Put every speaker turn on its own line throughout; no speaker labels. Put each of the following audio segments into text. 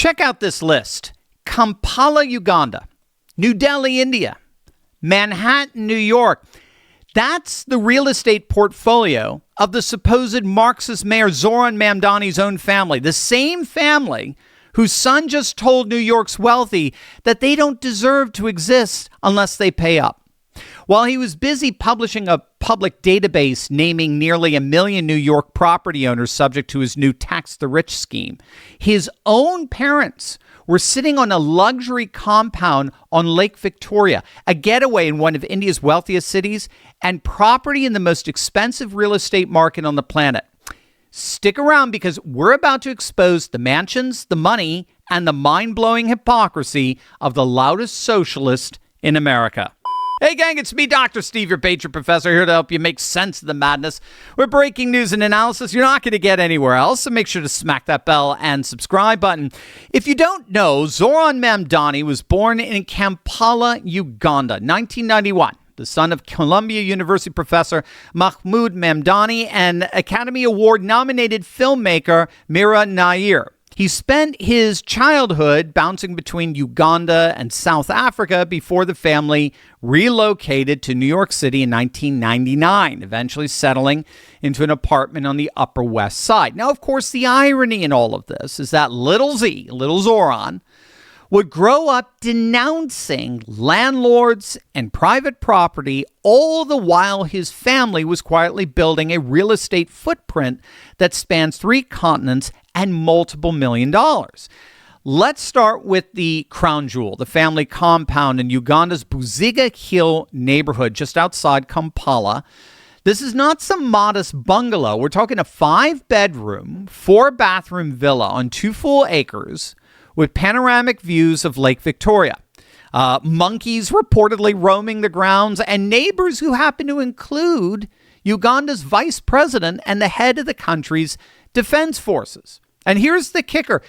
Check out this list. Kampala, Uganda. New Delhi, India. Manhattan, New York. That's the real estate portfolio of the supposed Marxist mayor Zohran Mamdani's own family. The same family whose son just told New York's wealthy that they don't deserve to exist unless they pay up. While he was busy publishing a public database naming nearly 1 million New York property owners subject to his new Tax the Rich scheme, his own parents were sitting on a luxury compound on Lake Victoria, a getaway in one of India's wealthiest cities, and property in the most expensive real estate market on the planet. Stick around because we're about to expose the mansions, the money, and the mind-blowing hypocrisy of the loudest socialist in America. Hey gang, it's me, Dr. Steve, your Patriot Professor, here to help you make sense of the madness. We're breaking news and analysis you're not going to get anywhere else, so make sure to smack that bell and subscribe button. If you don't know, Zohran Mamdani was born in Kampala, Uganda, 1991. The son of Columbia University professor Mahmoud Mamdani and Academy Award-nominated filmmaker Mira Nair. He spent his childhood bouncing between Uganda and South Africa before the family relocated to New York City in 1999, eventually settling into an apartment on the Upper West Side. Now, of course, the irony in all of this is that little Zohran, would grow up denouncing landlords and private property, all the while his family was quietly building a real estate footprint that spans 3 continents and multiple $1 million. Let's start with the crown jewel, the family compound in Uganda's Buziga Hill neighborhood just outside Kampala. This is not some modest bungalow. We're talking a 5-bedroom, 4-bathroom villa on 2 full acres with panoramic views of Lake Victoria. Monkeys reportedly roaming the grounds, and neighbors who happen to include Uganda's vice president and the head of the country's defense forces. And here's the kicker.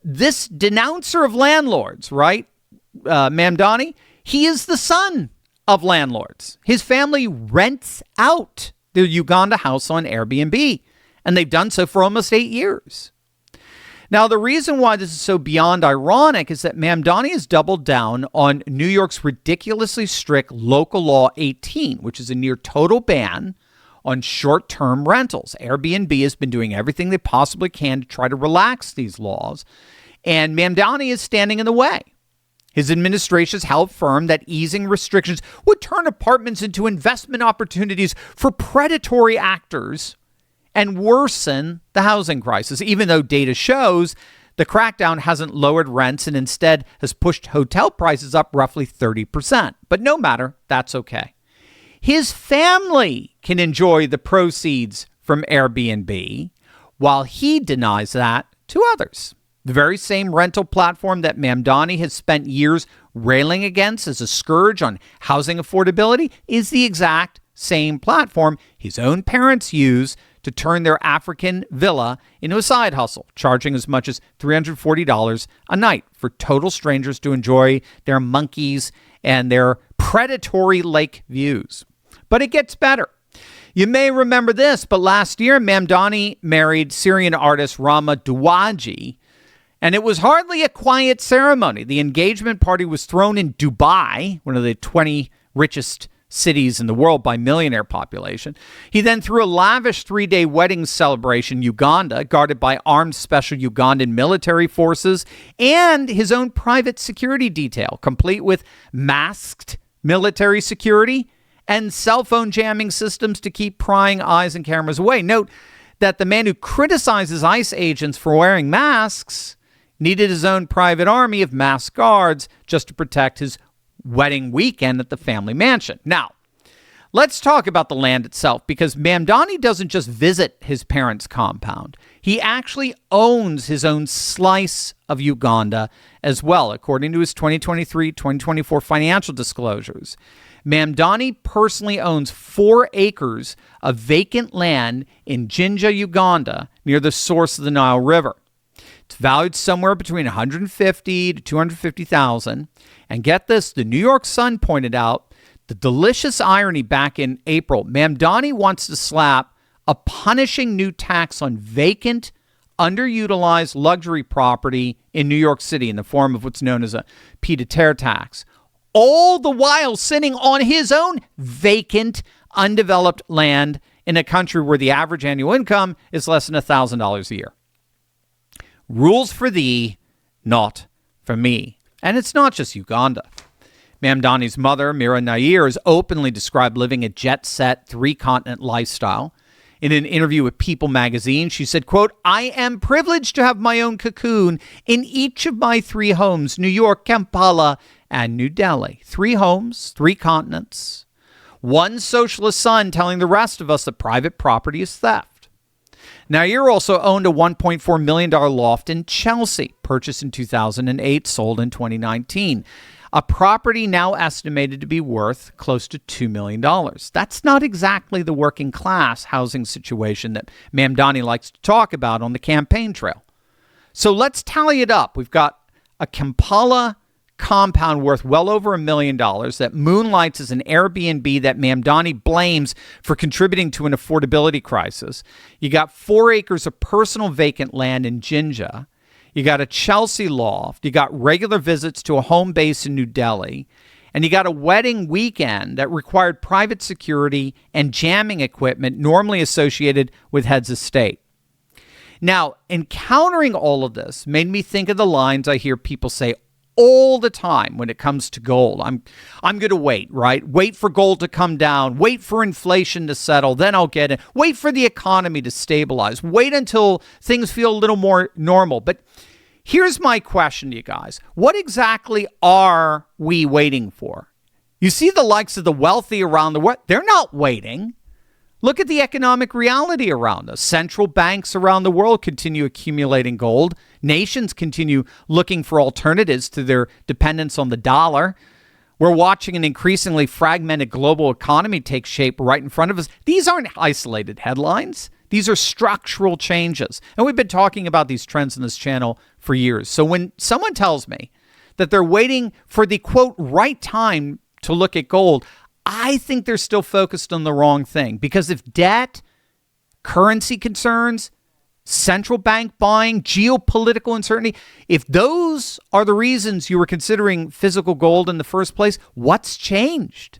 This denouncer of landlords, right, Mamdani, he is the son of landlords. His family rents out the Uganda house on Airbnb, and they've done so for almost 8 years. Now, the reason why this is so beyond ironic is that Mamdani has doubled down on New York's ridiculously strict Local Law 18, which is a near total ban on short-term rentals. Airbnb has been doing everything they possibly can to try to relax these laws, and Mamdani is standing in the way. His administration has held firm that easing restrictions would turn apartments into investment opportunities for predatory actors and worsen the housing crisis, even though data shows the crackdown hasn't lowered rents and instead has pushed hotel prices up roughly 30%. But no matter, that's okay. His family can enjoy the proceeds from Airbnb while he denies that to others. The very same rental platform that Mamdani has spent years railing against as a scourge on housing affordability is the exact same platform his own parents use to turn their African villa into a side hustle, charging as much as $340 a night for total strangers to enjoy their monkeys and their predatory lake views. But it gets better. You may remember this, but last year, Mamdani married Syrian artist Rama Douaji, and it was hardly a quiet ceremony. The engagement party was thrown in Dubai, one of the 20 richest cities in the world by millionaire population. He then threw a lavish 3-day wedding celebration in Uganda, guarded by armed special Ugandan military forces and his own private security detail, complete with masked military security and cell phone jamming systems to keep prying eyes and cameras away. Note that the man who criticizes ICE agents for wearing masks needed his own private army of masked guards just to protect his wedding weekend at the family mansion. Now, let's talk about the land itself, because Mamdani doesn't just visit his parents' compound. He actually owns his own slice of Uganda as well, according to his 2023-2024 financial disclosures. Mamdani personally owns 4 acres of vacant land in Jinja, Uganda, near the source of the Nile River. It's valued somewhere between $150,000 to $250,000. And get this, the New York Sun pointed out the delicious irony back in April. Mamdani wants to slap a punishing new tax on vacant, underutilized luxury property in New York City in the form of what's known as a pied-à-terre tax, all the while sitting on his own vacant, undeveloped land in a country where the average annual income is less than $1,000 a year. Rules for thee, not for me. And it's not just Uganda. Mamdani's mother, Mira Nair, has openly described living a jet-set, three-continent lifestyle. In an interview with People magazine, she said, quote, "I am privileged to have my own cocoon in each of my three homes, New York, Kampala, and New Delhi. 3 homes, 3 continents. One socialist son telling the rest of us that private property is theft." Nair also owned a $1.4 million loft in Chelsea, purchased in 2008, sold in 2019. A property now estimated to be worth close to $2 million. That's not exactly the working class housing situation that Mamdani likes to talk about on the campaign trail. So let's tally it up. We've got a Kampala compound worth well over $1 million that moonlights as an Airbnb that Mamdani blames for contributing to an affordability crisis. You got 4 acres of personal vacant land in Jinja. You got a Chelsea loft. You got regular visits to a home base in New Delhi. And you got a wedding weekend that required private security and jamming equipment normally associated with heads of state. Now, encountering all of this made me think of the lines I hear people say all the time when it comes to gold. I'm going to wait, right? Wait for gold to come down. Wait for inflation to settle. Then I'll get it. Wait for the economy to stabilize. Wait until things feel a little more normal. But here's my question to you guys. What exactly are we waiting for? You see the likes of the wealthy around the world. They're not waiting. Look at the economic reality around us. Central banks around the world continue accumulating gold. Nations continue looking for alternatives to their dependence on the dollar. We're watching an increasingly fragmented global economy take shape right in front of us. These aren't isolated headlines. These are structural changes. And we've been talking about these trends in this channel for years. So when someone tells me that they're waiting for the, quote, right time to look at gold, I think they're still focused on the wrong thing. Because if debt, currency concerns, central bank buying, geopolitical uncertainty, if those are the reasons you were considering physical gold in the first place, what's changed?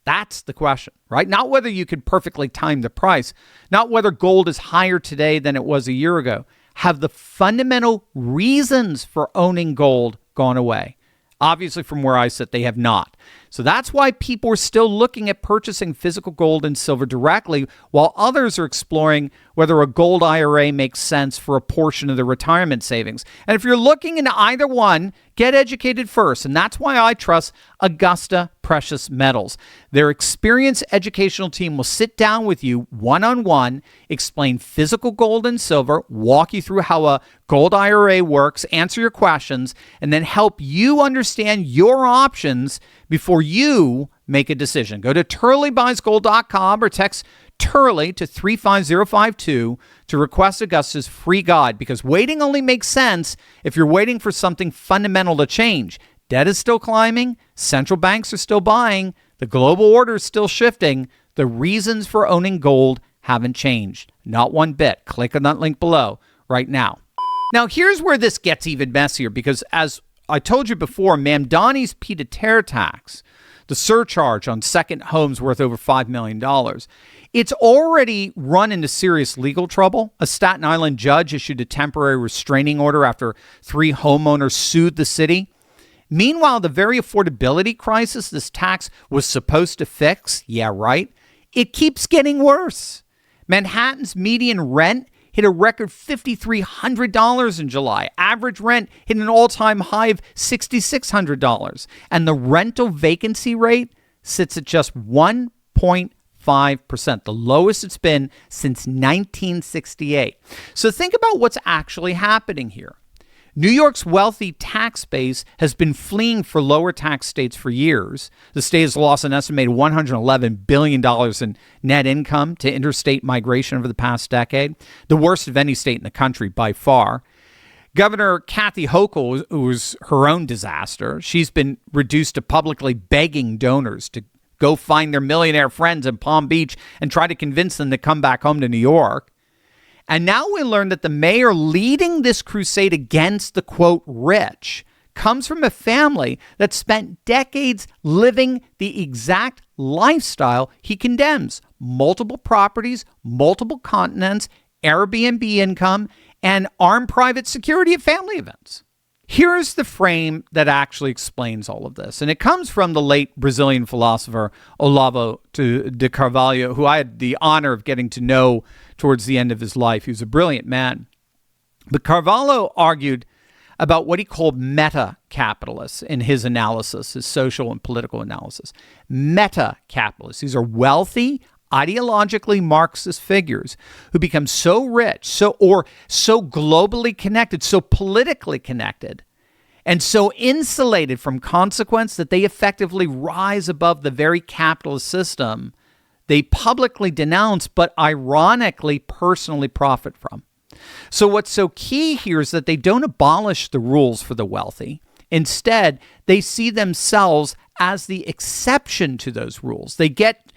That's the question, right? Not whether you could perfectly time the price, not whether gold is higher today than it was a year ago. Have the fundamental reasons for owning gold gone away? Obviously, from where I sit, they have not. So that's why people are still looking at purchasing physical gold and silver directly, while others are exploring whether a gold IRA makes sense for a portion of their retirement savings. And if you're looking into either one, get educated first. And that's why I trust Augusta Precious Metals. Their experienced educational team will sit down with you one-on-one, explain physical gold and silver, walk you through how a gold IRA works, answer your questions, and then help you understand your options before you make a decision. Go to turleybuysgold.com or text Turley to 35052 to request Augusta's free guide, because waiting only makes sense if you're waiting for something fundamental to change. Debt is still climbing. Central banks are still buying. The global order is still shifting. The reasons for owning gold haven't changed. Not one bit. Click on that link below right now. Now, here's where this gets even messier, because as I told you before, Mamdani's pied-à-terre tax, the surcharge on second homes worth over $5 million, it's already run into serious legal trouble. A Staten Island judge issued a temporary restraining order after 3 homeowners sued the city. Meanwhile, the very affordability crisis this tax was supposed to fix, yeah, right, it keeps getting worse. Manhattan's median rent hit a record $5,300 in July. Average rent hit an all-time high of $6,600. And the rental vacancy rate sits at just 1.5%, the lowest it's been since 1968. So think about what's actually happening here. New York's wealthy tax base has been fleeing for lower tax states for years. The state has lost an estimated $111 billion in net income to interstate migration over the past decade, the worst of any state in the country by far. Governor Kathy Hochul, who was her own disaster, she's been reduced to publicly begging donors to go find their millionaire friends in Palm Beach and try to convince them to come back home to New York. And now we learn that the mayor leading this crusade against the, quote, rich comes from a family that spent decades living the exact lifestyle he condemns. Multiple properties, multiple continents, Airbnb income, and armed private security at family events. Here's the frame that actually explains all of this. And it comes from the late Brazilian philosopher Olavo de Carvalho, who I had the honor of getting to know towards the end of his life. He was a brilliant man. But Carvalho argued about what he called meta-capitalists in his analysis, his social and political analysis. Meta-capitalists. These are wealthy, ideologically Marxist figures who become so rich, so globally connected, so politically connected, and so insulated from consequence that they effectively rise above the very capitalist system they publicly denounce, but ironically personally profit from. So what's so key here is that they don't abolish the rules for the wealthy. Instead, they see themselves as the exception to those rules. They get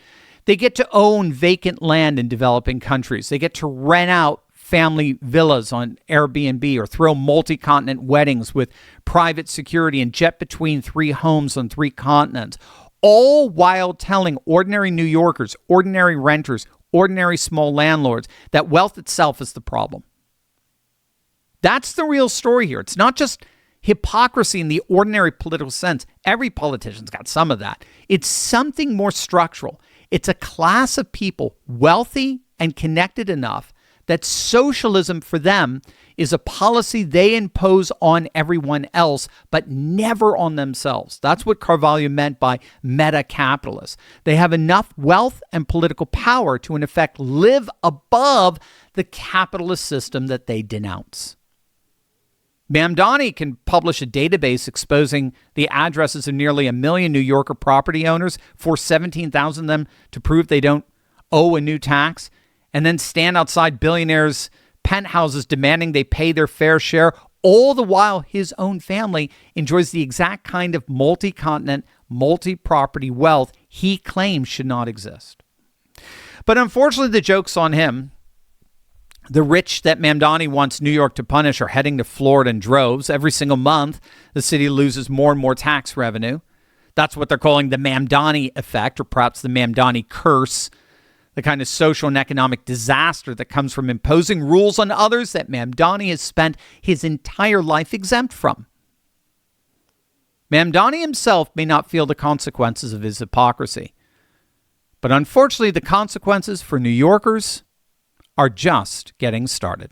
to own vacant land in developing countries. They get to rent out family villas on Airbnb or throw multi-continent weddings with private security and jet between 3 homes on 3 continents, all while telling ordinary New Yorkers, ordinary renters, ordinary small landlords that wealth itself is the problem. That's the real story here. It's not just hypocrisy in the ordinary political sense. Every politician's got some of that. It's something more structural. It's a class of people wealthy and connected enough that socialism for them is a policy they impose on everyone else, but never on themselves. That's what Carvalho meant by meta-capitalists. They have enough wealth and political power to, in effect, live above the capitalist system that they denounce. Mamdani can publish a database exposing the addresses of nearly 1 million New Yorker property owners, force 17,000 of them to prove they don't owe a new tax, and then stand outside billionaires' penthouses demanding they pay their fair share, all the while his own family enjoys the exact kind of multi-continent, multi-property wealth he claims should not exist. But unfortunately, the joke's on him. The rich that Mamdani wants New York to punish are heading to Florida in droves. Every single month, the city loses more and more tax revenue. That's what they're calling the Mamdani effect, or perhaps the Mamdani curse, the kind of social and economic disaster that comes from imposing rules on others that Mamdani has spent his entire life exempt from. Mamdani himself may not feel the consequences of his hypocrisy, but unfortunately, the consequences for New Yorkers are just getting started.